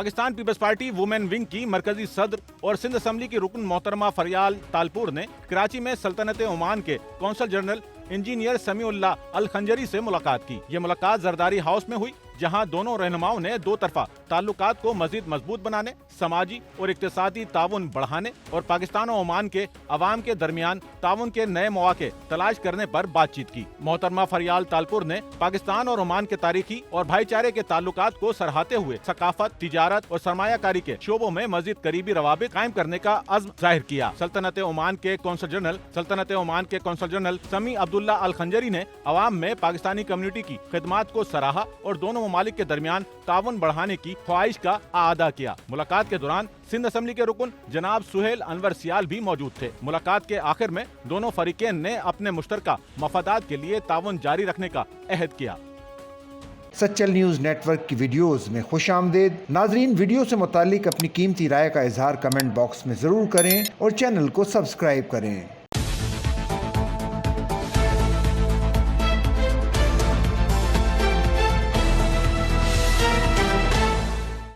Pakistan Peoples Party women wing की मरकजी सदर और सिंध असम्बली की रुकन मोहतरमा फरियाल तालपुर ने कराची में सल्तनत ओमान के कौंसल जनरल इंजीनियर समीउल्लाह अल खंजरी से मुलाकात की। ये मुलाकात जरदारी हाउस में हुई, जहां दोनों रहनुमाओं ने दो तरफा ताल्लुकात को मजीद मजबूत बनाने, समाजी और इक्तिसादी ताउन बढ़ाने और पाकिस्तान और ओमान के अवाम के दरमियान ताउन के नए मौके तलाश करने पर बातचीत की। मोहतरमा फरियाल तालपुर ने पाकिस्तान और ओमान के तारीखी और भाईचारे के ताल्लुकात को सराहते हुए सकाफत, तिजारत और सरमायाकारी के शोबों में मजीद करीबी रवाबित कायम करने का अज़्म जाहिर किया। सल्तनत ओमान के कौंसल जनरल समी अब्दुल्ला अल खंजरी ने अवाम में पाकिस्तानी कम्युनिटी की खिदमात को सराहा और दोनों ममालिक के दरमियान ताउन बढ़ाने की ख्वाहिश का आदा किया। मुलाकात के दौरान सिंध असम्बली के रुकन जनाब सुहेल अनवर सियाल भी मौजूद थे। मुलाकात के आखिर में दोनों फरीकैन ने अपने मुश्तरका मफादात के लिए ताउन जारी रखने का अहद किया। सच्चल न्यूज़ नेटवर्क की वीडियोस में खुशामदीद। नाजरीन, वीडियो से मुतालिक अपनी कीमती राय का इजहार कमेंट बॉक्स में ज़रूर करें और चैनल को सब्सक्राइब करें।